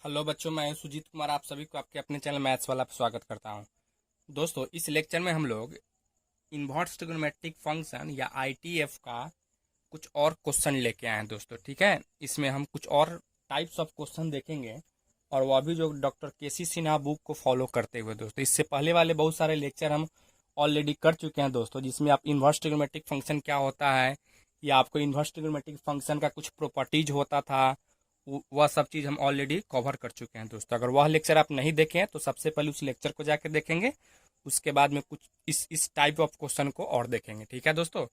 Hello बच्चों, मैं सुजीत कुमार आप सभी को आपके अपने चैनल मैथ्स वाला पे स्वागत करता हूं। दोस्तों, इस लेक्चर में हम लोग इन्वर्स ट्रिग्नोमेट्रिक फंक्शन या आईटीएफ का कुछ और क्वेश्चन लेके आए हैं दोस्तों। ठीक है, इसमें हम कुछ और टाइप्स ऑफ क्वेश्चन देखेंगे और वह भी जो डॉक्टर केसी सिन्हा बुक को फॉलो करते हुए। दोस्तों, इससे पहले वाले बहुत सारे लेक्चर हम ऑलरेडी कर चुके हैं दोस्तों, जिसमें आप इन्वर्स ट्रिग्नोमेट्रिक फंक्शन क्या होता है या आपको इन्वर्स ट्रिग्नोमेट्रिक फंक्शन का कुछ प्रॉपर्टीज होता था, वह सब चीज़ हम ऑलरेडी कवर कर चुके हैं दोस्तों। अगर वह लेक्चर आप नहीं देखे हैं तो सबसे पहले उस लेक्चर को जाकर देखेंगे, उसके बाद में कुछ इस टाइप ऑफ क्वेश्चन को और देखेंगे। ठीक है दोस्तों,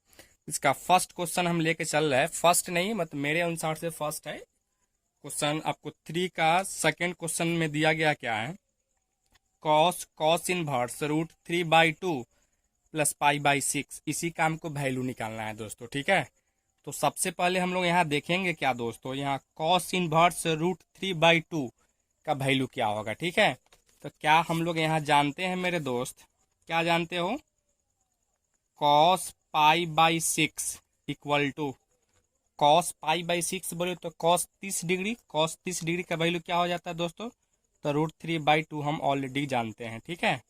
इसका फर्स्ट क्वेश्चन हम लेके चल रहे हैं। फर्स्ट नहीं, मतलब मेरे अनुसार से फर्स्ट है क्वेश्चन। आपको 3 का सेकेंड क्वेश्चन में दिया गया क्या है, कॉस इनवर्स √3/2 प्लस पाई/6। इसी का हमको वैल्यू निकालना है दोस्तों। ठीक है, तो सबसे पहले हम लोग यहाँ देखेंगे क्या दोस्तों, यहाँ कॉस इनवर्स √3/2 का वैल्यू क्या होगा। ठीक है, तो क्या हम लोग यहाँ जानते हैं मेरे दोस्त, क्या जानते हो, कॉस पाई/6 इक्वल टू कॉस पाई/6 बोले तो कॉस 30 डिग्री। कॉस 30 डिग्री का वैल्यू क्या हो जाता है दोस्तों, तो √3/2 हम ऑलरेडी जानते हैं। ठीक है,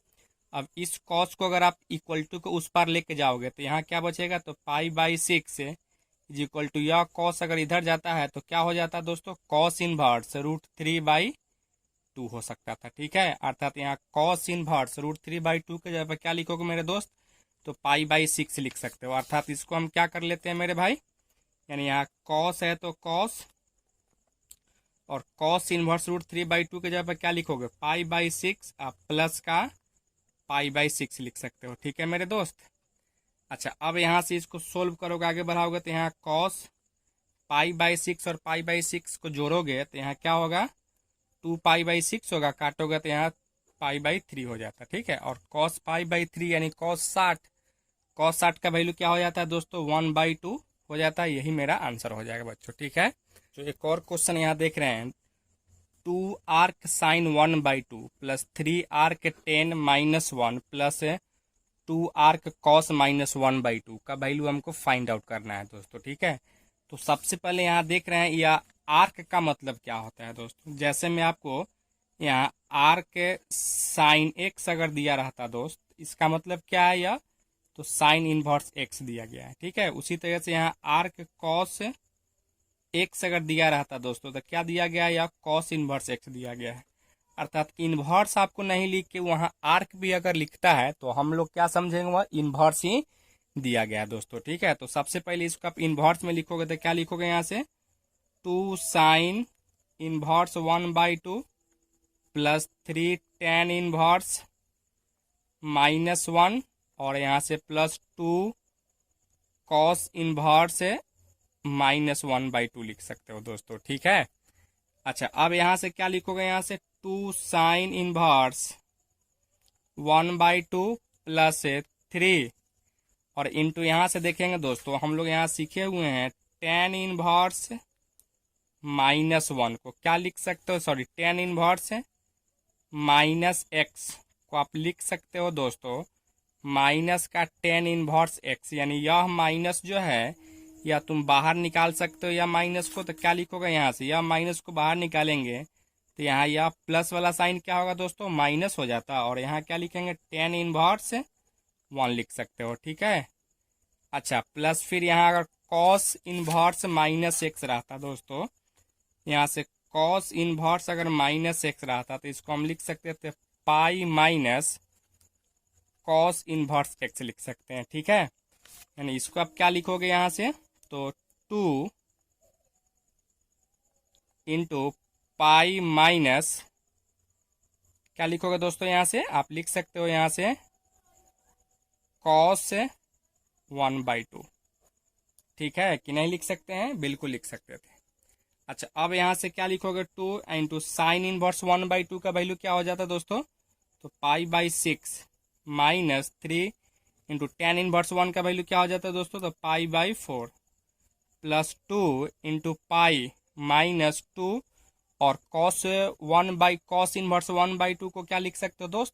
अब इस कॉस को अगर आप इक्वल टू को उस पार लेके जाओगे तो यहाँ क्या बचेगा, तो पाई/6 इज इक्वल टू, यह कॉस अगर इधर जाता है तो क्या हो जाता है दोस्तों, कॉस इनवर्स √3/2 हो सकता था। ठीक है, अर्थात यहाँ कॉस इनवर्स √3/2 के जगह पर क्या लिखोगे मेरे दोस्त, तो पाई/6 लिख सकते हो। अर्थात इसको हम क्या कर लेते हैं मेरे भाई, यानी यहाँ कॉस है तो कॉस, और कॉस इनवर्स √3/2 के जगह पर क्या लिखोगे, पाई/6 आप प्लस का पाई/6 लिख सकते हो। ठीक है मेरे दोस्त। अच्छा, अब यहाँ से इसको सोल्व करोगे, आगे बढ़ाओगे तो यहाँ कॉस पाई/6 और पाई/6 को जोड़ोगे तो यहाँ क्या होगा, 2 पाई/6 होगा, काटोगे तो यहाँ पाई/3 हो जाता है। ठीक है, और कॉस पाई/3 यानी कॉस 60 का वैल्यू क्या हो जाता है दोस्तों, 1/2 हो जाता है। यही मेरा आंसर हो जाएगा बच्चों। ठीक है, तो एक और क्वेश्चन यहाँ देख रहे हैं, 2 arc sin 1/2 plus 3 arc tan-1 plus 2 arc cos-1/2 का वैल्यू हमको फाइंड आउट करना है दोस्तों। ठीक है, तो सबसे पहले यहाँ देख रहे हैं यह आर्क का मतलब क्या होता है दोस्तों। जैसे मैं आपको यहाँ आर्क साइन एक्स अगर दिया रहता दोस्त, इसका मतलब क्या है यह, तो साइन इनवर्स एक्स दिया गया है। ठीक है, उसी तरह से यहाँ आर्क कॉस एक्स अगर दिया रहता दोस्तों तो क्या दिया गया है, या कॉस इनवर्स एक्स दिया गया है। अर्थात इनवर्स आपको नहीं लिख के वहां आर्क भी अगर लिखता है तो हम लोग क्या समझेंगे, वह इनवर्स ही दिया गया है दोस्तों। ठीक है, तो सबसे पहले इसको आप इनवर्स में लिखोगे तो क्या लिखोगे, यहाँ से 2 sin 1/2 प्लस 3 tan 1 और यहाँ से प्लस 2 cos 1/2 लिख सकते हो दोस्तों। ठीक है, अच्छा अब यहाँ से क्या लिखोगे, यहाँ से 2 sin 1/2 प्लस 3 और इंटू यहाँ से देखेंगे दोस्तों, हम लोग यहाँ सीखे हुए हैं tan 1 - 1 को क्या लिख सकते हो, सॉरी tan 1 - x को आप लिख सकते हो दोस्तों, माइनस का tan 1x, यानी यह माइनस जो है या तुम बाहर निकाल सकते हो या माइनस को, तो क्या लिखोगे, यहाँ से यह माइनस को बाहर निकालेंगे तो यहाँ यह प्लस वाला साइन क्या होगा दोस्तों, माइनस हो जाता, और यहाँ क्या लिखेंगे, tan 1 लिख सकते हो। ठीक है, अच्छा प्लस फिर यहाँ अगर कॉस इनवर्स -x रहता दोस्तों, यहाँ से कॉस इनवर्स अगर -x रहता तो इसको हम लिख सकते थे pi minus cos inverse x लिख सकते हैं। ठीक है, यानी इसको आप क्या लिखोगे यहाँ से, तो 2 इंटू पाई माइनस क्या लिखोगे दोस्तों, यहाँ से आप लिख सकते हो यहाँ से कॉस 1/2। ठीक है कि नहीं लिख सकते हैं, बिल्कुल लिख सकते थे। अच्छा अब यहाँ से क्या लिखोगे, 2 इंटू साइन इनवर्स 1/2 का वैल्यू क्या हो जाता है दोस्तों, तो पाई/6 माइनस 3 इंटू tan 1 का वैल्यू क्या हो जाता है दोस्तों, तो पाई/4 प्लस 2 इंटू पाई -2 और cos 1/2 को क्या लिख सकते हो दोस्त,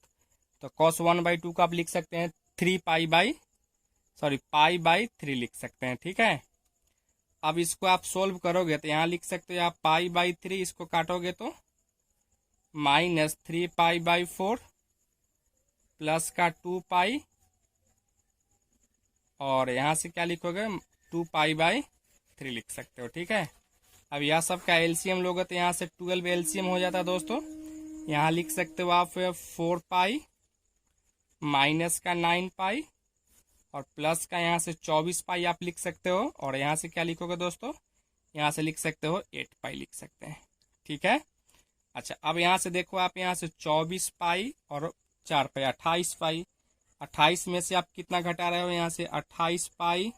तो cos 1/2 को आप लिख सकते हैं पाई/3 लिख सकते हैं। ठीक है, अब इसको आप सोल्व करोगे तो यहाँ लिख सकते हो आप पाई/3, इसको काटोगे तो माइनस 3π/4 प्लस का 2π, और यहाँ से क्या लिखोगे 2π/3 लिख सकते हो। ठीक है, अब यह सब का एलसीएम लोगे तो यहाँ से 12 एलसीएम हो जाता है दोस्तों। यहाँ लिख सकते हो आप 4π माइनस का 9π और प्लस का यहाँ से 24π आप लिख सकते हो, और यहाँ से क्या लिखोगे दोस्तों, यहाँ से लिख सकते हो 8π लिख सकते हैं। ठीक है, अच्छा अब यहाँ से देखो आप, यहाँ से 24π और 4π 28π, 28 में से आप कितना घटा रहे हो, यहाँ से 28π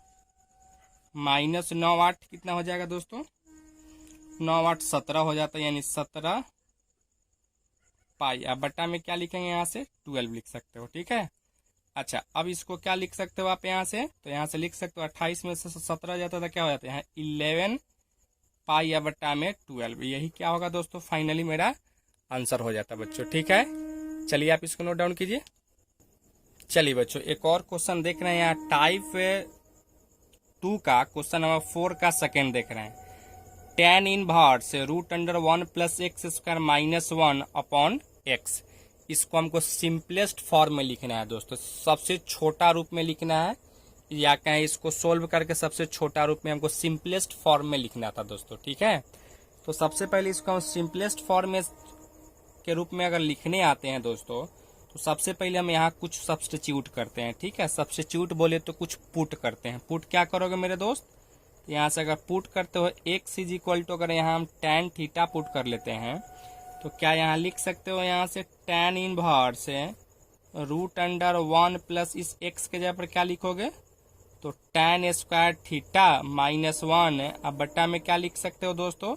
माइनस 9/8 कितना हो जाएगा दोस्तों, 9/8 17 हो जाता है, यानी 17π। अब बट्टा में क्या लिखेंगे, यहाँ से 12 लिख सकते हो। ठीक है, अच्छा अब इसको क्या लिख सकते हो आप यहाँ से, तो यहाँ से लिख सकते हो 28 में से 17 जाता था, क्या हो जाता है यहाँ 11π या बट्टा में 12। यही क्या होगा दोस्तों, फाइनली मेरा आंसर हो जाता बच्चों। ठीक है, चलिए आप इसको नोट डाउन कीजिए। चलिए बच्चों एक और क्वेश्चन देख रहे हैं, यहाँ टाइप 2 का क्वेश्चन नंबर 4 का सेकेंड देख रहे हैं। tan inverse √1 plus x square minus 1 upon x, इसको हमको सिंपलेस्ट फॉर्म में लिखना है दोस्तों, सबसे छोटा रूप में लिखना है, या कहें इसको सोल्व करके सबसे छोटा रूप में हमको सिंपलेस्ट फॉर्म में लिखना था दोस्तों। ठीक है, तो सबसे पहले इसको हम सिंपलेस्ट फॉर्म में के रूप में अगर लिखने आते हैं दोस्तों, तो सबसे पहले हम यहाँ कुछ सब्स्टिट्यूट करते हैं। ठीक है, सब्स्टिट्यूट बोले तो कुछ पुट करते हैं। पुट क्या करोगे मेरे दोस्त, यहाँ से अगर पुट करते हो x इज इक्वल टू, अगर यहाँ हम tan थीटा पुट कर लेते हैं तो क्या यहाँ लिख सकते हो, यहाँ से tan इनवर्स √1 प्लस इस x के जगह पर क्या लिखोगे, तो tan स्क्वायर थीटा माइनस 1, अब बट्टा में क्या लिख सकते हो दोस्तों,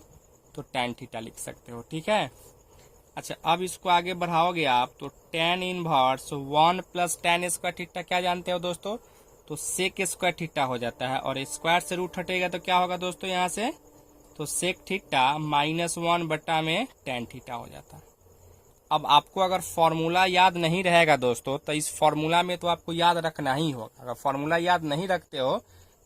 तो tan थीटा लिख सकते हो। ठीक है, अच्छा अब इसको आगे बढ़ाओगे आप, तो tan inverse 1 plus tan square theta क्या जानते हो दोस्तों, तो सेक स्क्वायर थीटा हो जाता है, और स्क्वायर से रूट हटेगा तो क्या होगा दोस्तों, यहाँ से तो सेक थीटा माइनस 1 बट्टा में tan थीटा हो जाता है। अब आपको अगर फॉर्मूला याद नहीं रहेगा दोस्तों, तो इस फॉर्मूला में तो आपको याद रखना ही होगा। अगर फॉर्मूला याद नहीं रखते हो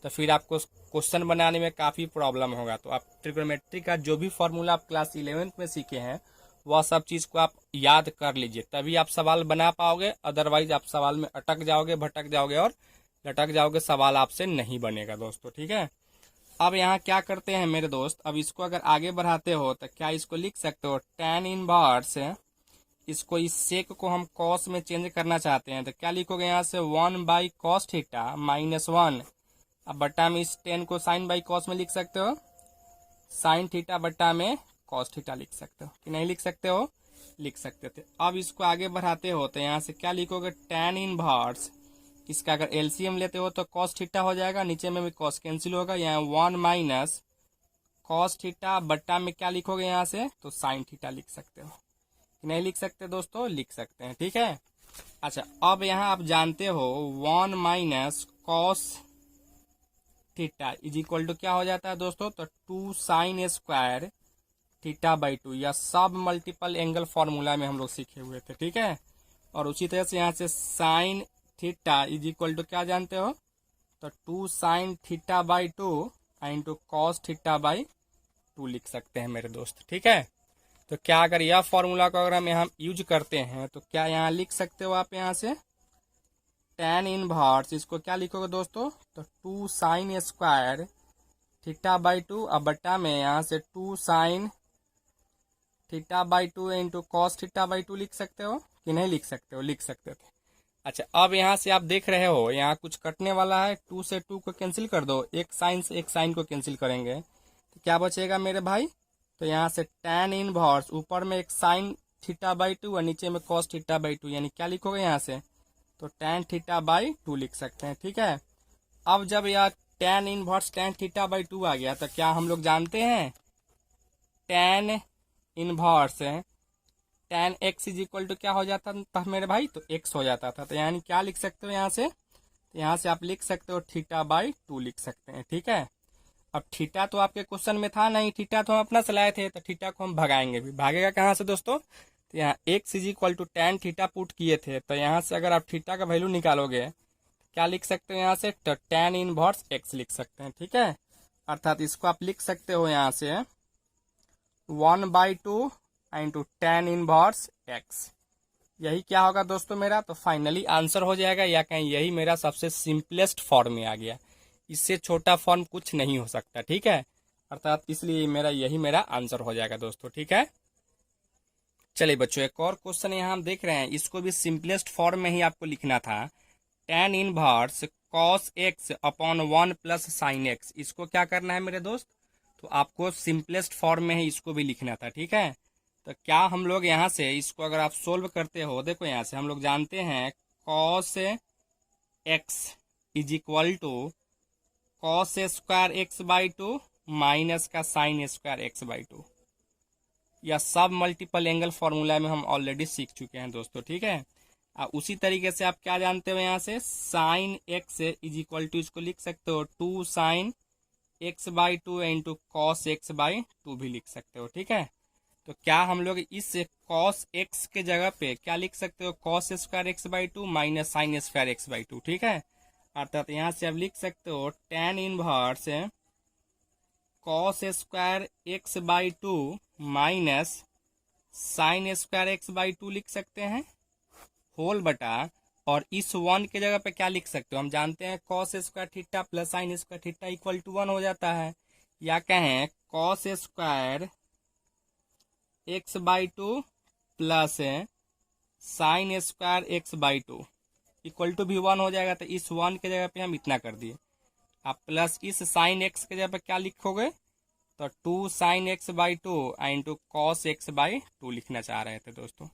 तो फिर आपको क्वेश्चन बनाने में काफ़ी प्रॉब्लम होगा। तो आप ट्रिग्नोमेट्री का जो भी फॉर्मूला आप क्लास 11th में सीखे हैं वह सब चीज़ को आप याद कर लीजिए, तभी आप सवाल बना पाओगे। अदरवाइज आप सवाल में अटक जाओगे, भटक जाओगे और लटक जाओगे, सवाल आपसे नहीं बनेगा दोस्तों। ठीक है, अब यहाँ क्या करते हैं मेरे दोस्त, अब इसको अगर आगे बढ़ाते हो तो क्या इसको लिख सकते हो, tan इनवर्स, इसको इस सेक को हम कॉस में चेंज करना चाहते हैं तो क्या लिखोगे, यहाँ से 1/cos थीटा माइनस 1, अब बट्टा में इस tan को sin/cos में लिख सकते हो, sin थीटा बट्टा में cos थीटा लिख सकते हो कि नहीं लिख सकते हो, लिख सकते थे। अब इसको आगे बढ़ाते हो तो यहाँ से क्या लिखोगे, tan इनवर्स, इसका अगर एलसीएम लेते हो तो cos थीटा हो जाएगा, नीचे में भी cos कैंसिल होगा, यहाँ 1 माइनस cos थीटा बट्टा में क्या लिखोगे, यहाँ से तो sin थीटा लिख सकते हो कि नहीं लिख सकते दोस्तों, लिख सकते हैं। ठीक है, अच्छा अब यहाँ आप जानते हो 1 minus cos theta is equal to क्या हो जाता है दोस्तों, तो 2 sin स्क्वायर थीटा/2, या सब मल्टीपल एंगल फॉर्मूला में हम लोग सीखे हुए थे। ठीक है, और उसी तरह से यहाँ से sin theta is equal to क्या जानते हो, तो 2 sin theta into cos theta लिख सकते हैं मेरे दोस्त। ठीक है, तो क्या अगर यह फॉर्मूला को अगर हम यहाँ यूज करते हैं तो क्या यहाँ लिख सकते हो आप, यहाँ से tan इनवर्स, इसको क्या लिखोगे दोस्तों, तो 2 sin स्क्वायर थीटा/2, अब बट्टा में यहाँ से 2 sin theta into cos theta लिख सकते हो कि नहीं लिख सकते हो, लिख सकते थे। अच्छा अब यहाँ से आप देख रहे हो यहाँ कुछ कटने वाला है, 2 से 2 को कैंसिल कर दो, एक साइन से एक साइन को कैंसिल करेंगे तो क्या बचेगा मेरे भाई, तो यहाँ से tan इनवर्स, ऊपर में एक साइन थीटा/2 और नीचे में cos थीटा/2, यानी क्या लिखोगे यहाँ से, तो tan थीटा/2 लिख सकते हैं। ठीक है, अब जब यह tan इनवर्स tan थीटा/2 आ गया तो क्या हम लोग जानते हैं tan inverse tan x is equal to क्या हो जाता था मेरे भाई, तो x हो जाता था। तो यानी क्या लिख सकते हो यहाँ से, तो यहाँ से आप लिख सकते हो थीटा/2 लिख सकते हैं। ठीक है, अब थीटा तो आपके क्वेश्चन में था नहीं, थीटा तो हम अपना से लाए थे, तो थीटा को हम भगाएंगे भी, भागेगा कहाँ से दोस्तों, तो यहाँ x is equal to tan theta put किए थे, तो यहाँ से अगर आप थीटा का वैल्यू निकालोगे क्या लिख सकते हो यहाँ से, तो tan इनवर्स x लिख सकते हैं। ठीक है, अर्थात इसको आप लिख सकते हो यहाँ से 1/2 इंटू टेन इनवर्स एक्स। यही क्या होगा दोस्तों मेरा, तो फाइनली आंसर हो जाएगा, या कहीं यही मेरा सबसे सिंपलेस्ट फॉर्म में आ गया। इससे छोटा फॉर्म कुछ नहीं हो सकता, ठीक है। अर्थात इसलिए यही मेरा आंसर हो जाएगा दोस्तों, ठीक है। चलिए बच्चों, एक और क्वेश्चन यहाँ हम देख रहे हैं, इसको भी सिंपलेस्ट फॉर्म में ही आपको लिखना था। Ten inverse cos x upon 1 plus sine x, इसको क्या करना है मेरे दोस्त, तो आपको सिंपलेस्ट फॉर्म में ही इसको भी लिखना था, ठीक है। तो क्या हम लोग यहाँ से इसको अगर आप सोल्व करते हो, देखो यहाँ से हम लोग जानते हैं cos X is equal to cos square x by two minus का sine square x by two. यह सब मल्टीपल एंगल फॉर्मूला में हम ऑलरेडी सीख चुके हैं दोस्तों, ठीक है। उसी तरीके से आप क्या जानते हो, यहाँ से sine x is equal to, इसको लिख सकते हो 2 sine x by two into cos x by two भी लिख सकते हो, ठीक है। तो क्या हम लोग इस कॉस एक्स के जगह पे क्या लिख सकते हो, cos square x by two minus sign square x by to, ठीक है। अर्थात यहाँ से आप लिख सकते हो tan inverse cos square x by two minus sign square x by two लिख सकते हैं, होल बटा, और इस 1 के जगह पे क्या लिख सकते हो, हम जानते हैं cos square theta plus sine square theta equal to 1 हो जाता है, या कहें cos square x by two plus sine square x by two equal to भी 1 हो जाएगा। तो इस 1 के जगह पे हम इतना कर दिए, आप प्लस इस साइन एक्स के जगह पे क्या लिखोगे, तो 2 sine x by two into cos x by to लिखना चाह रहे थे दोस्तों।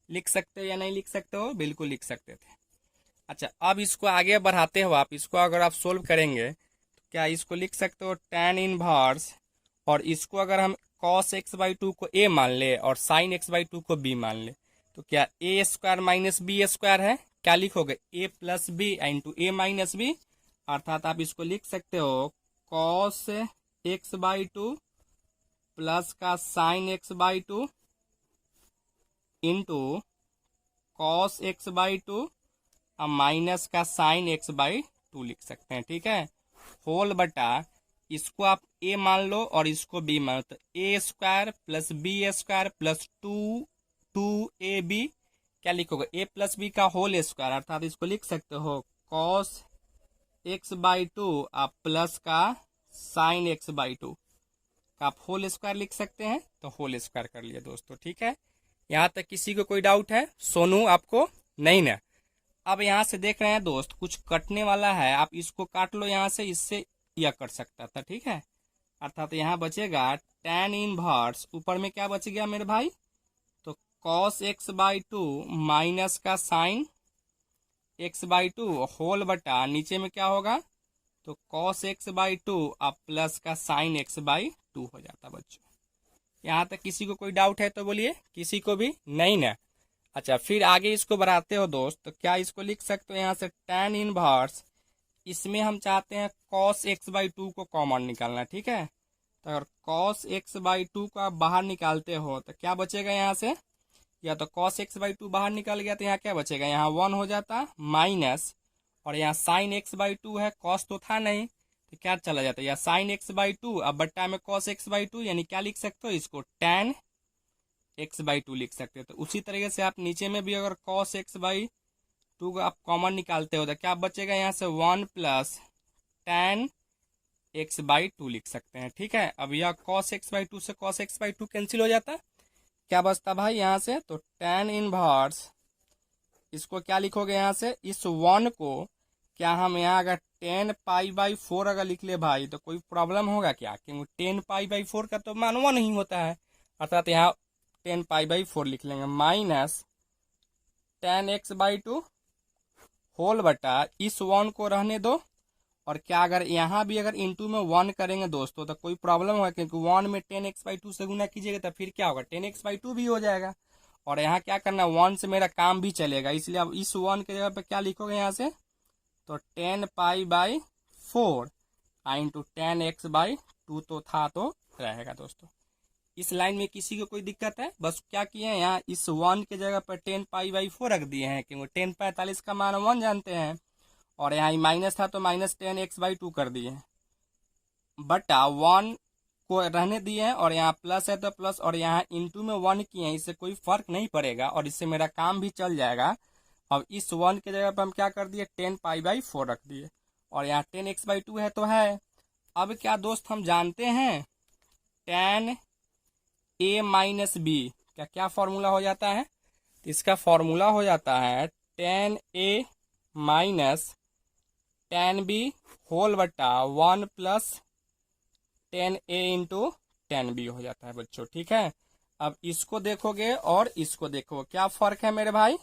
लिख सकते हो या नहीं लिख सकते हो, बिल्कुल लिख सकते थे। अच्छा, अब इसको आगे बढ़ाते हो आप, इसको अगर आप सोल्व करेंगे तो क्या इसको लिख सकते हो टेन इनवर्स, और इसको अगर हम कॉस एक्स बाई टू को ए मान ले और साइन एक्स बाई टू को बी मान ले, तो क्या A square minus B square है, क्या लिखोगे A plus B into A minus B. अर्थात आप इसको लिख सकते हो cos x by two plus का sine x by two into cos x by two और माइनस का साइन एक्स बाई टू लिख सकते हैं, ठीक है। होल बटा, इसको आप ए मान लो और इसको बी मान लो, तो A square plus B square plus two A B, क्या लिखोगे ए प्लस बी का होल स्क्वायर। अर्थात इसको लिख सकते हो कॉस एक्स बाई टू आप प्लस का साइन एक्स बाई टू का आप होल स्क्वायर लिख सकते हैं, तो होल स्क्वायर कर लिए दोस्तों, ठीक है। यहाँ तक किसी को कोई डाउट है, सोनू आपको नहीं ना। अब यहाँ से देख रहे हैं दोस्त कुछ कटने वाला है, आप इसको काट लो यहाँ से, इससे यह कर सकता था, ठीक है। अर्थात यहाँ बचेगा टेन इनवर्स, ऊपर में क्या बच गया मेरे भाई, तो cos x by two minus का sine x by two whole बटा, नीचे में क्या होगा, तो कॉस एक्स बाई टू अब प्लस का साइन एक्स बाई टू हो जाता बच्चों। यहाँ तक किसी को कोई डाउट है तो बोलिए, किसी को भी नहीं ना। अच्छा, फिर आगे इसको बढ़ाते हो दोस्त, तो क्या इसको लिख सकते हो यहाँ से टेन इनवर्स, इसमें हम चाहते हैं कॉस एक्स बाई टू को कॉमन निकालना, ठीक है। तो अगर कॉस एक्स बाई टू को आप बाहर निकालते हो तो क्या बचेगा यहाँ से, या तो कॉस एक्स बाई टू बाहर निकल गया तो यहाँ क्या बचेगा, यहाँ 1 हो जाता माइनस, और यहाँ साइन एक्स बाई टू है, कॉस तो था नहीं तो क्या चला जाता है, या साइन एक्स बाई टू अब बट्टा में कॉस एक्स बाई टू, यानी क्या लिख सकते हो इसको टेन एक्स बाई टू लिख सकते हो। तो उसी तरीके से आप नीचे में भी अगर कॉस एक्स बाई टू को आप कॉमन निकालते हो तो क्या बचेगा यहाँ से 1 plus ten x by two लिख सकते हैं, ठीक है। अब यह कॉस एक्स बाई टू से cos x by to cancel हो जाता है, क्या बचता भाई यहाँ से, तो टेन इनवर्स, इसको क्या लिखोगे यहाँ से, इस 1 को क्या हम यहाँ अगर 10 पाई बाई 4 अगर लिख ले भाई तो कोई प्रॉब्लम होगा क्या, क्योंकि 10 पाई बाई 4 का तो मान 1 नहीं होता है। अर्थात यहाँ 10 पाई बाई 4 लिख लेंगे minus 10 x by two whole बटा, इस 1 को रहने दो, और क्या अगर यहाँ भी अगर इंटू में 1 करेंगे दोस्तों तो कोई प्रॉब्लम होगा, क्योंकि 1 में 10 एक्स बाई टू से गुना कीजिएगा तो फिर क्या होगा 10 एक्स बाई टू भी हो जाएगा, और यहाँ क्या करना 1 से मेरा काम भी चलेगा, इसलिए अब इस 1 के जगह पे क्या लिखोगे यहाँ से, तो 10 पाई by 4 into 10 x by to तो था तो रहेगा दोस्तों। इस लाइन में किसी को कोई दिक्कत है, बस क्या किए हैं यहाँ इस 1 के जगह पर 10 पाई बाई 4 रख दिए हैं, क्योंकि 10 45 का मान 1 जानते हैं, और यहाँ माइनस था तो माइनस 10 एक्स बाई टू कर दिए, बटा 1 को रहने दिए हैं और यहाँ प्लस है तो प्लस, और यहाँ इंटू में 1 किए हैं, इससे कोई फर्क नहीं पड़ेगा और इससे मेरा काम भी चल जाएगा। अब इस 1 के जगह पर हम क्या कर दिए, 10 पाई/4 रख दिए, और यहाँ 10x/2 है तो है। अब क्या दोस्त हम जानते हैं, tan a माइनस बी क्या क्या फॉर्मूला हो जाता है, तो इसका फॉर्मूला हो जाता है tan a minus tan b whole बटा 1 plus tan a into tan b हो जाता है बच्चों। ठीक है, अब इसको देखोगे और इसको देखोगे, क्या फर्क है मेरे भाई,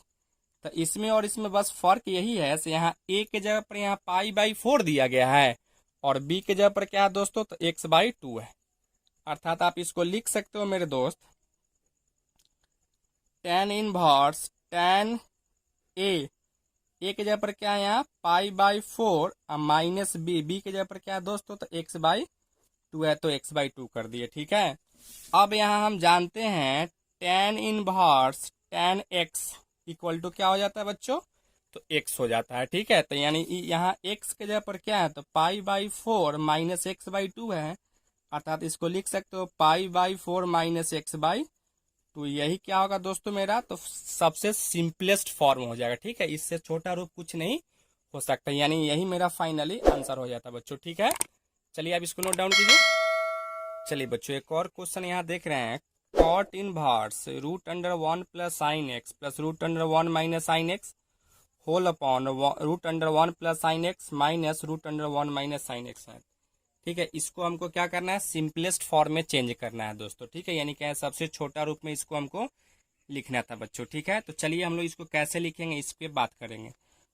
तो इसमें और इसमें बस फर्क यही है, यहाँ a के जगह पर यहाँ पाई/4 दिया गया है और b के जगह पर क्या है दोस्तों, तो x/2 है। अर्थात आप इसको लिख सकते हो मेरे दोस्त, tan इनवर्स tan a के जगह पर क्या है यहाँ पाई/4 माइनस b के जगह पर क्या है दोस्तों, तो x/2 है तो x/2 कर दिए। ठीक है, अब यहाँ हम जानते हैं tan inverse tan x equal to क्या हो जाता है बच्चों, तो x हो जाता है। ठीक है, तो यानी यहाँ x के जगह पर क्या है, तो पाई/4 माइनस x/2 है, अर्थात इसको लिख सकते हो पाई/4 माइनस x/2। यही क्या होगा दोस्तों मेरा, तो सबसे सिंपलेस्ट फॉर्म हो जाएगा। ठीक है, इससे छोटा रूप कुछ नहीं हो सकता, यानी यही मेरा फाइनली आंसर हो जाता है बच्चों। ठीक है, चलिए अब इसको नोट डाउन कीजिए। चलिए बच्चों एक और क्वेश्चन यहाँ देख रहे हैं, cot inverse √1 plus sine x plus √1 minus sine x whole upon √1 plus sine x minus √1 minus sine x है। ठीक है, इसको हमको क्या करना है, सिंपलेस्ट फॉर्म में चेंज करना है दोस्तों। ठीक है, यानी क्या है, सबसे छोटा रूप में इसको हमको लिखना था बच्चों। ठीक है, तो चलिए हम लोग इसको कैसे लिखेंगे इस पे बात करेंगे।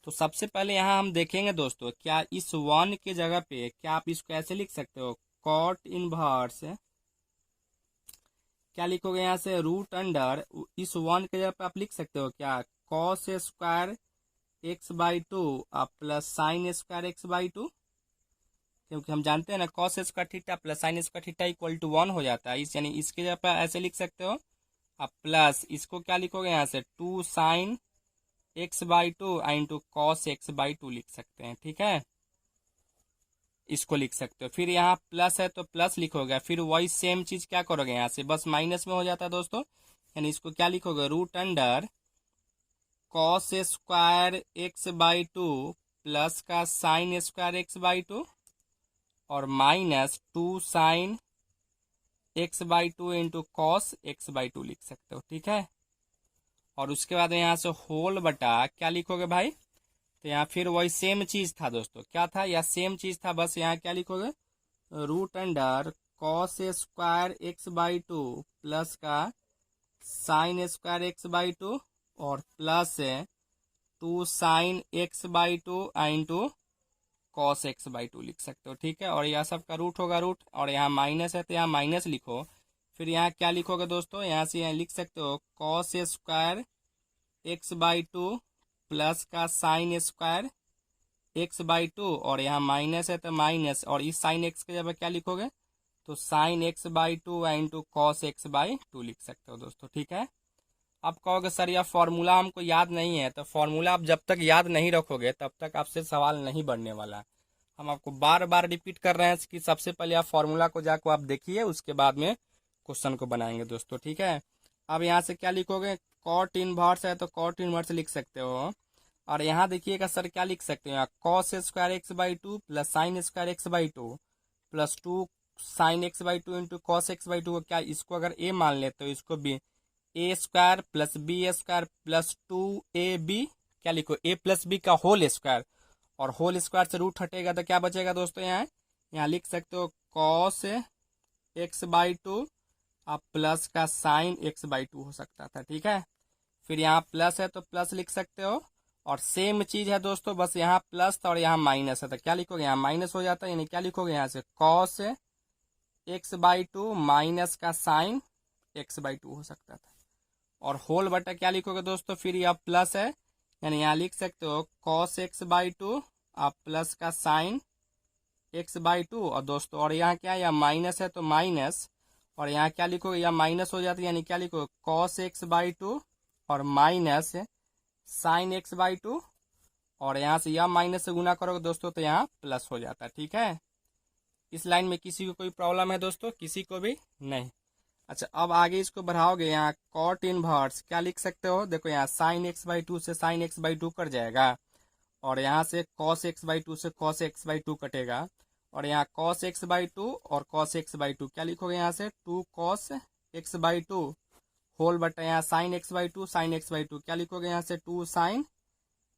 तो सबसे पहले यहाँ हम देखेंगे दोस्तों, क्या इस 1 के जगह पे क्या आप इसको ऐसे लिख सकते हो, कॉट इनवर्स क्या लिखोगे यहाँ से, √, इस 1 के जगह पे आप लिख सकते हो क्या, cos square x/2 plus sine square x/2, क्योंकि हम जानते हैं ना cos square theta plus sine square theta equal to 1 हो जाता है। इस यानी इसके जगह पे ऐसे लिख सकते हो आप, प्लस इसको क्या लिखोगे यहाँ से 2 sine x/2 into cos x/2 लिख सकते हैं। ठीक है, इसको लिख सकते हो, फिर यहाँ प्लस है तो प्लस लिखोगे, फिर वही सेम चीज क्या करोगे यहाँ से, बस माइनस में हो जाता है दोस्तों, यानी इसको क्या लिखोगे, √, कॉस स्क्वायर x/2 प्लस का साइन स्क्वायर x/2 और minus 2 sine x/2 into cos x/2 लिख सकते हो। ठीक है, और उसके बाद यहाँ से होल बटा क्या लिखोगे भाई, तो यहाँ फिर वही सेम चीज था दोस्तों, क्या था, या सेम चीज था, बस यहाँ क्या लिखोगे, √, कॉस स्क्वायर x/2 प्लस का साइन स्क्वायर x/2 और plus 2 sine x/2 into cos x/2 लिख सकते हो। ठीक है, और यह सब का रूट होगा रूट, और यहाँ माइनस है तो यहाँ माइनस लिखो, फिर यहाँ क्या लिखोगे दोस्तों, यहाँ से यहाँ लिख सकते हो कॉस स्क्वायर x/2 प्लस का साइन स्क्वायर x/2 और यहाँ माइनस है तो माइनस, और इस साइन x के जगह क्या लिखोगे, तो sign x/2 into cos x/2 लिख सकते हो दोस्तों। ठीक है, आप कहोगे सर यह फॉर्मूला हमको याद नहीं है, तो फॉर्मूला आप जब तक याद नहीं रखोगे तब तक आपसे सवाल नहीं बनने वाला। हम आपको बार बार रिपीट कर रहे हैं कि सबसे पहले आप फॉर्मूला को जाकर आप देखिए, उसके बाद में क्वेश्चन को बनाएंगे दोस्तों। ठीक है, अब यहाँ से क्या लिखोगे, कॉट इनवर्स है तो कॉट इनवर्स लिख सकते हो, और यहाँ देखिएगा सर क्या लिख सकते हैं, cos square x/2 plus sine square x/2 plus 2 sine x/2 into cos x/2, क्या इसको अगर a मान ले तो इसको b, a square plus b square plus 2ab, क्या लिखो a प्लस b का होल स्क्वायर, और होल स्क्वायर से रूट हटेगा तो क्या बचेगा दोस्तों, यहाँ लिख सकते हो कॉस x/2 आप प्लस का साइन x/2 हो सकता था। ठीक है, फिर यहाँ प्लस है तो प्लस लिख सकते हो, और सेम चीज है दोस्तों, बस यहाँ प्लस था और यहाँ माइनस है तो क्या लिखोगे, यहाँ माइनस हो जाता है, यानी क्या लिखोगे यहाँ से कॉस x/2 माइनस का साइन x/2 हो सकता था, और होल बटा क्या लिखोगे दोस्तों, फिर यह प्लस है, यानी यहाँ लिख सकते हो कॉस x/2 आप प्लस का साइन x/2, और दोस्तों और यहाँ क्या है, यह माइनस है तो माइनस, और यहाँ क्या लिखोगे, यह माइनस हो जाता है, यानी क्या लिखोगे कॉस x/2 और माइनस साइन x/2, और यहाँ से यह माइनस से गुना करोगे दोस्तों तो यहाँ प्लस हो जाता है। ठीक है, इस लाइन में किसी को कोई प्रॉब्लम है दोस्तों? किसी को भी नहीं। अच्छा, अब आगे इसको बढ़ाओगे, यहाँ कॉट इनवर्स क्या लिख सकते हो? देखो यहाँ साइन एक्स बाई टू से sine x by two cut जाएगा, और यहाँ से कॉस एक्स बाई टू से कॉस एक्स बाई टू कटेगा, और यहाँ कॉस एक्स बाई टू और कॉस एक्स बाई टू क्या लिखोगे? यहाँ से two cos x by two whole बटा यहाँ sine x by two sine x by two क्या लिखोगे? यहाँ से two sine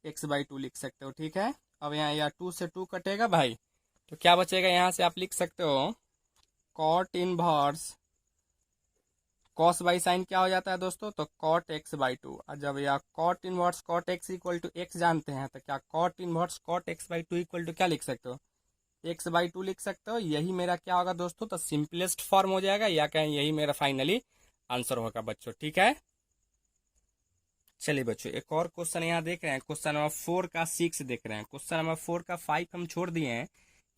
x by two लिख सकते हो। ठीक है, अब यहाँ टू से टू कटेगा भाई, तो क्या बचेगा? यहाँ से आप लिख सकते हो cot inverse cos by sine क्या हो जाता है दोस्तों? तो कॉट एक्स बाई टू। और जब यह cot inverse cot x equal to x जानते हैं, तो क्या cot inverse cot x by two equal to क्या लिख सकते हो? एक्स बाई टू लिख सकते हो। यही मेरा क्या होगा दोस्तों? तो सिंपलेस्ट फॉर्म हो जाएगा, या कहें यही मेरा फाइनली आंसर होगा बच्चों। ठीक है, चलिए बच्चों एक और क्वेश्चन यहाँ देख रहे हैं, क्वेश्चन नंबर 4 का 6 देख रहे हैं। क्वेश्चन नंबर 4 का 5 हम छोड़ दिए हैं,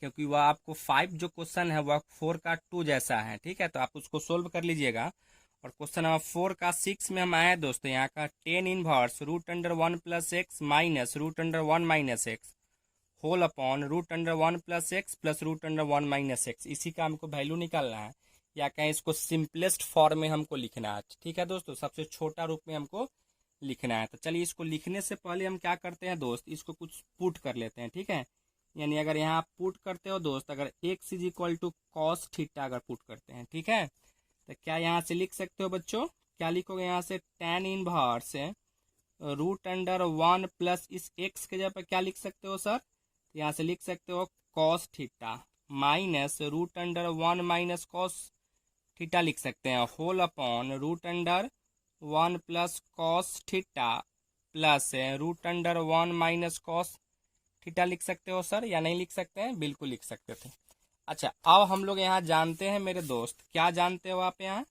क्योंकि वह आपको 5 जो क्वेश्चन है वह 4 का 2 जैसा है। ठीक है, तो आप उसको सोल्व कर लीजिएगा। और क्वेश्चन नंबर 4 का 6 में हम आए दोस्तों, यहाँ का tan inverse root under 1 plus x minus root under 1 minus x whole upon root under 1 plus x plus root under 1 minus x, इसी का हमको वैल्यू निकालना है, या कहें इसको सिंपलेस्ट फॉर्म में हमको लिखना है। ठीक है दोस्तों, सबसे छोटा रूप में हमको लिखना है। तो चलिए इसको लिखने से पहले हम क्या करते हैं दोस्त, इसको कुछ पुट कर लेते हैं। ठीक है, यानी अगर यहाँ पुट करते हो दोस्त, अगर x is equal to cos theta अगर पुट करते हैं, ठीक है, तो क्या यहाँ से लिख सकते हो बच्चों? क्या लिखोगे यहाँ से? Tan inverse root under 1 plus इस एक्स के जगह पर क्या लिख सकते हो सर? यहाँ से लिख सकते हो cos theta minus root under 1 minus cos theta लिख सकते हैं, whole upon root under 1 plus cos theta plus root under 1 minus cos theta लिख सकते हो सर, या नहीं लिख सकते हैं? बिल्कुल लिख सकते थे। अच्छा, अब हम लोग यहाँ जानते हैं मेरे दोस्त, क्या जानते हो आप यहाँ?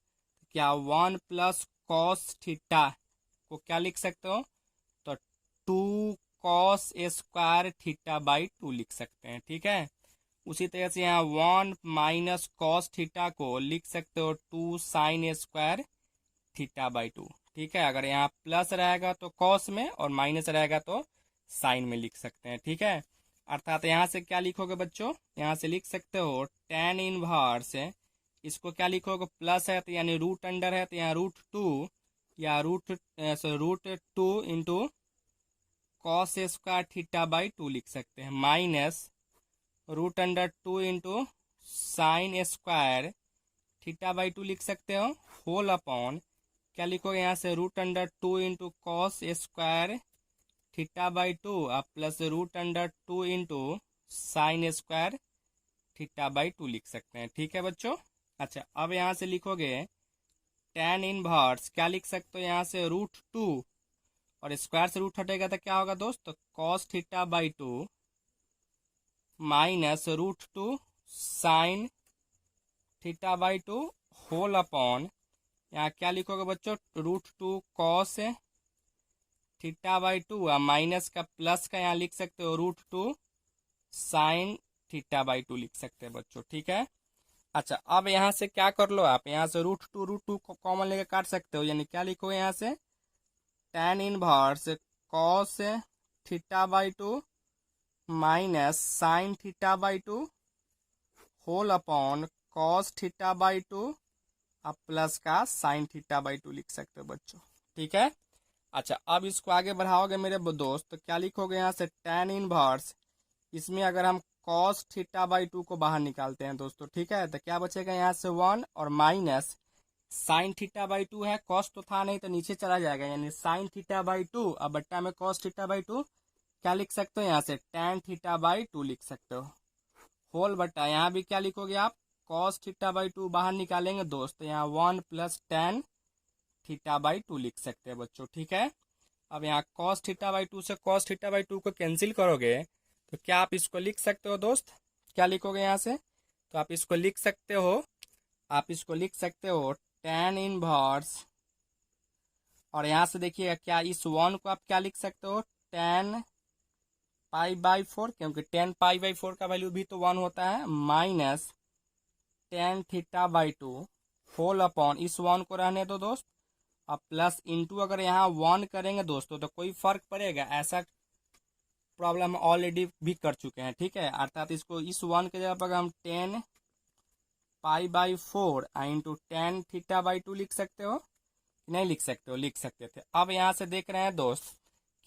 क्या 1 प्लस कॉस थीटा को क्या लिख सकते हो? तो 2 कॉस स्क्वायर थीटा बाई 2 लिख सकते हैं। ठीक है, उसी तरह से यहाँ 1 माइनस कॉस थीटा को लिख सकते हो 2 साइन स्क्वायर थीटा बाई 2। ठीक है, अगर यहाँ प्लस रहेगा तो कॉस में, और माइनस रहेगा तो साइन में लिख सकते हैं। ठीक है, अर्थात यहाँ से क्या लिखोगे बच्चों? यहाँ से लिख सकते हो टेन इनवर्स, इसको क्या लिखोगे? प्लस है तो यानी रूट अंडर है तो यहाँ रूट 2 या root 2 into cos square theta by 2 लिख सकते हैं, minus root under 2 into sine square theta by 2 लिख सकते हो, होल अपॉन क्या लिखोगे? यहाँ से root under 2 into cos square theta by 2 आप plus root under 2 into sine square theta by 2 लिख सकते हैं। ठीक है बच्चों, अच्छा अब यहाँ से लिखोगे टेन इनवर्स क्या लिख सकते हो? यहाँ से रूट 2 और स्क्वायर से रूट हटेगा तो क्या होगा दोस्त? तो cos theta by 2 minus root 2 sine theta by 2 whole upon यहाँ क्या लिखोगे बच्चों? Root 2 cos theta by 2 minus का प्लस का यहाँ लिख सकते हो रूट 2 साइन थीटा बाई 2 लिख सकते हैं बच्चों। ठीक है, अच्छा अब यहाँ से क्या कर लो आप? यहाँ से रूट टू को कॉमन लेके काट सकते हो, यानी क्या लिखोगे यहाँ से? Tan inverse cos theta by 2 minus sine theta by 2 whole upon cos theta by 2 आप प्लस का साइन थीटा बाई 2 लिख सकते हो बच्चों। ठीक है, अच्छा अब इसको आगे बढ़ाओगे मेरे दोस्त, तो क्या लिखोगे यहाँ से? टेन इनवर्स, इसमें अगर हम कॉस थीटा बाई 2 को बाहर निकालते हैं दोस्तों, ठीक है, तो क्या बचेगा यहाँ से? 1 और माइनस साइन थीटा बाई 2 है, कॉस तो था नहीं तो नीचे चला जाएगा, यानी साइन थीटा बाई 2 अब बट्टा में कॉस थीटा बाई 2 क्या लिख सकते हो? यहाँ से टेन थीटा बाई 2 लिख सकते हो, होल बट्टा यहाँ भी क्या लिखोगे आप? कॉस थीटा बाई 2 बाहर निकालेंगे दोस्त, यहाँ 1 प्लस टेन थीटा बाई 2 लिख सकते हैं बच्चों। ठीक है, अब यहाँ कॉस थीटा बाई 2 से कॉस थीटा बाई 2 को कैंसिल करोगे तो क्या आप इसको लिख सकते हो दोस्त? क्या लिखोगे यहाँ से? तो आप इसको लिख सकते हो, आप इसको लिख सकते हो टेन इनवर्स, और यहाँ से देखिएगा क्या इस 1 को आप क्या लिख सकते हो? टेन पाई बाई 4, क्योंकि टेन पाई बाई 4 का वैल्यू भी तो 1 होता है, minus tan theta by 2 whole upon इस 1 को रहने दो दोस्त, अब प्लस इंटू अगर यहाँ 1 करेंगे दोस्तों तो कोई फर्क पड़ेगा? ऐसा प्रॉब्लम ऑलरेडी भी कर चुके हैं। ठीक है, अर्थात इसको इस 1 के जगह पर हम ten pi by 4 into ten theta by 2 लिख सकते हो? नहीं लिख सकते हो? लिख सकते थे। अब यहाँ से देख रहे हैं दोस्त,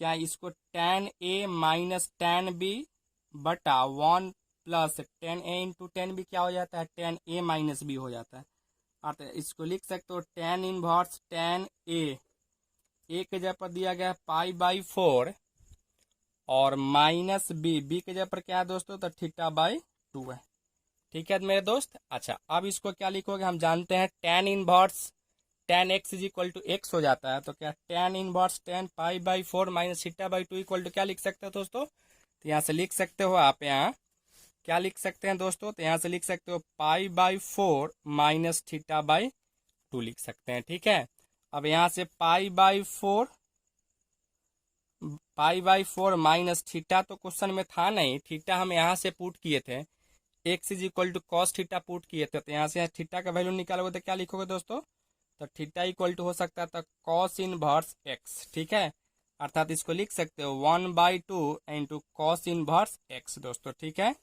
क्या इसको टेन ए माइनस टेन बी बटा 1 प्लस टेन ए इंटू टेन बी क्या हो जाता है? टेन ए माइनस बी हो जाता है। अर्थात इसको लिख सकते हो टेन इनवर्स टेन ए के जगह पर दिया गया पाई बाई 4 और माइनस बी के जगह पर क्या है दोस्तों? तो थीटा बाई 2 है। ठीक है मेरे दोस्त। अच्छा, अब इसको क्या लिखोगे? हम जानते हैं tan inverse tan x is equal to x हो जाता है, तो क्या tan inverse tan pi by 4 minus theta by 2 equal to क्या लिख सकते हो दोस्तों? तो यहाँ से लिख सकते हो आप, यहाँ क्या लिख सकते हैं दोस्तों? तो यहाँ से लिख सकते हो पाई बाई 4 माइनस थीटा बाई 2 लिख सकते हैं। ठीक है, अब यहाँ से पाई बाई 4 माइनस थीटा तो क्वेश्चन में था नहीं, थीटा हम यहाँ से पुट किए थे, x is equal to cos theta put किए थे, तो यहाँ से थीटा का वैल्यू निकालोगे तो क्या लिखोगे दोस्तों? तो थीटा इक्वल टू हो सकता था कॉस इनवर्स एक्स। ठीक है, अर्थात इसको लिख सकते हो 1/2 इंटू कॉस इनवर्स एक्स दोस्तों। ठीक है,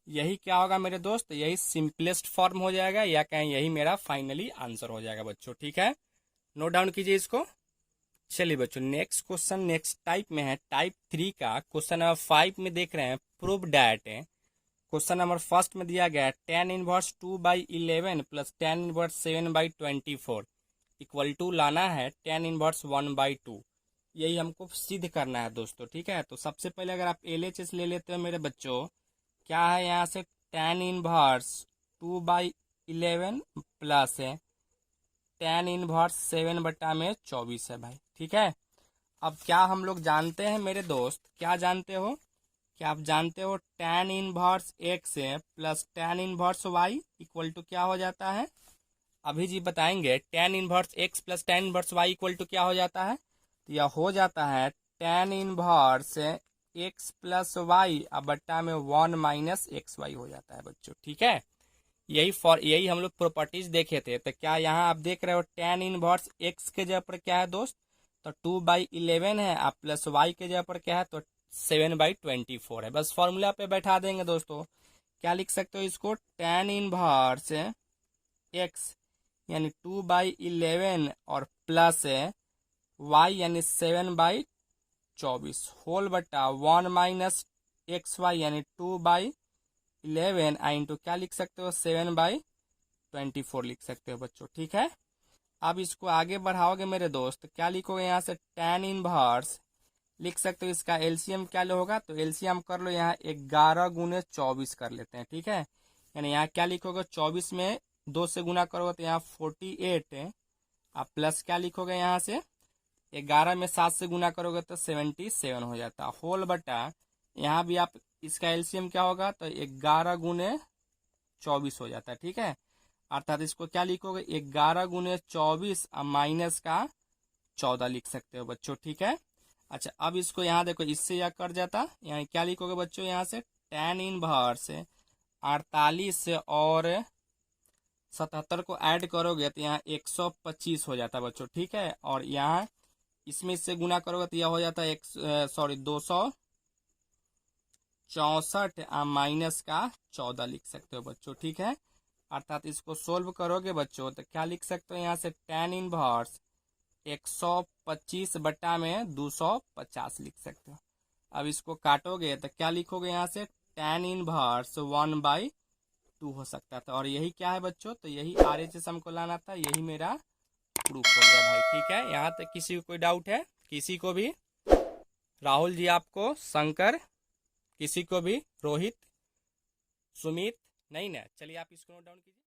यही क्या होगा मेरे दोस्त? यही सिंपलेस्ट फॉर्म हो जाएगा, या कहें यही मेरा फाइनली आंसर हो जाएगा बच्चों। ठीक है, नोट डाउन कीजिए इसको। चलिए बच्चों, नेक्स्ट क्वेश्चन नेक्स्ट टाइप में है, टाइप 3 का क्वेश्चन नंबर 5 में देख रहे हैं। Prove that question number first में दिया गया है tan inverse 2/11 plus tan inverse 7/24 equal to लाना है टेन इनवर्स 1/2। यही हमको सिद्ध करना है दोस्तों। ठीक है, तो सबसे पहले अगर आप LHS ले लेते हो मेरे बच्चों, क्या है यहाँ से टेन इनवर्स 2/11 प्लस है टेन इनवर्स 7/24 है भाई। ठीक है, अब क्या हम लोग जानते हैं मेरे दोस्त? क्या जानते हो? क्या आप जानते हो tan inverse x plus tan inverse y equal to क्या हो जाता है? अभी जी बताएंगे। Tan inverse x plus tan inverse y equal to क्या हो जाता है? तो यह हो जाता है tan inverse x plus y अब बट्टा में 1 माइनस एक्स वाई हो जाता है बच्चों। ठीक है, यही हम लोग प्रॉपर्टीज देखे थे। तो क्या यहाँ आप देख रहे हो टेन इनवर्स एक्स के जगह पर क्या है दोस्त? तो 2/11 है, आप प्लस वाई के जगह पर क्या है? तो 7/24 है। बस फॉर्मूला पे बैठा देंगे दोस्तों। क्या लिख सकते हो इसको? टेन इनवर्स एक्स यानी 2/11 और प्लस वाई यानी 7/24 होल बटा 1 माइनस एक्स वाई यानी 2/11 इंटू क्या लिख सकते हो? 7/24 लिख सकते हो बच्चों। ठीक है, अब इसको आगे बढ़ाओगे मेरे दोस्त, क्या लिखोगे यहाँ से? टेन इनवर्स लिख सकते हो, इसका एलसीएम क्या होगा? तो एलसीएम कर लो, यहाँ 11 गुने 24 कर लेते हैं। ठीक है, यानी यहाँ क्या लिखोगे? 24 में 2 से गुना करोगे तो यहाँ 48 है। अब प्लस क्या लिखोगे? यहाँ से 11 में 7 से गुना करोगे तो 77 हो जाता है होल बटा, यहाँ भी आप इसका एलसीएम क्या होगा? तो 11 गुने 24 हो जाता है। ठीक है, अर्थात इसको क्या लिखोगे? 11 गुने 24 माइनस का 14 लिख सकते हो बच्चों। ठीक है, अच्छा अब इसको यहाँ देखो, इससे यह कट जाता, यहाँ क्या लिखोगे बच्चों? यहाँ से टेन इनवर्स 48 और 77 को ऐड करोगे तो यहाँ 125 हो जाता है बच्चों। ठीक है, और यहाँ इसमें इससे गुना करोगे तो यह हो जाता है 264 माइनस का 14 लिख सकते हो बच्चों। ठीक है, अर्थात इसको सोल्व करोगे बच्चों तो क्या लिख सकते हो? यहाँ से टेन इनवर्स 125 बटा में 250 लिख सकते हो। अब इसको काटोगे तो क्या लिखोगे? यहाँ से टेन इनवर्स 1/2 हो सकता था, और यही क्या है बच्चों? तो यही RHS हमको लाना था, यही मेरा प्रूफ हो गया भाई। ठीक है, यहाँ तक किसी को कोई डाउट है? किसी को भी? राहुल जी आपको, शंकर, किसी को भी, रोहित, सुमित, नहीं ना? चलिए आप इसको नोट डाउन कीजिए।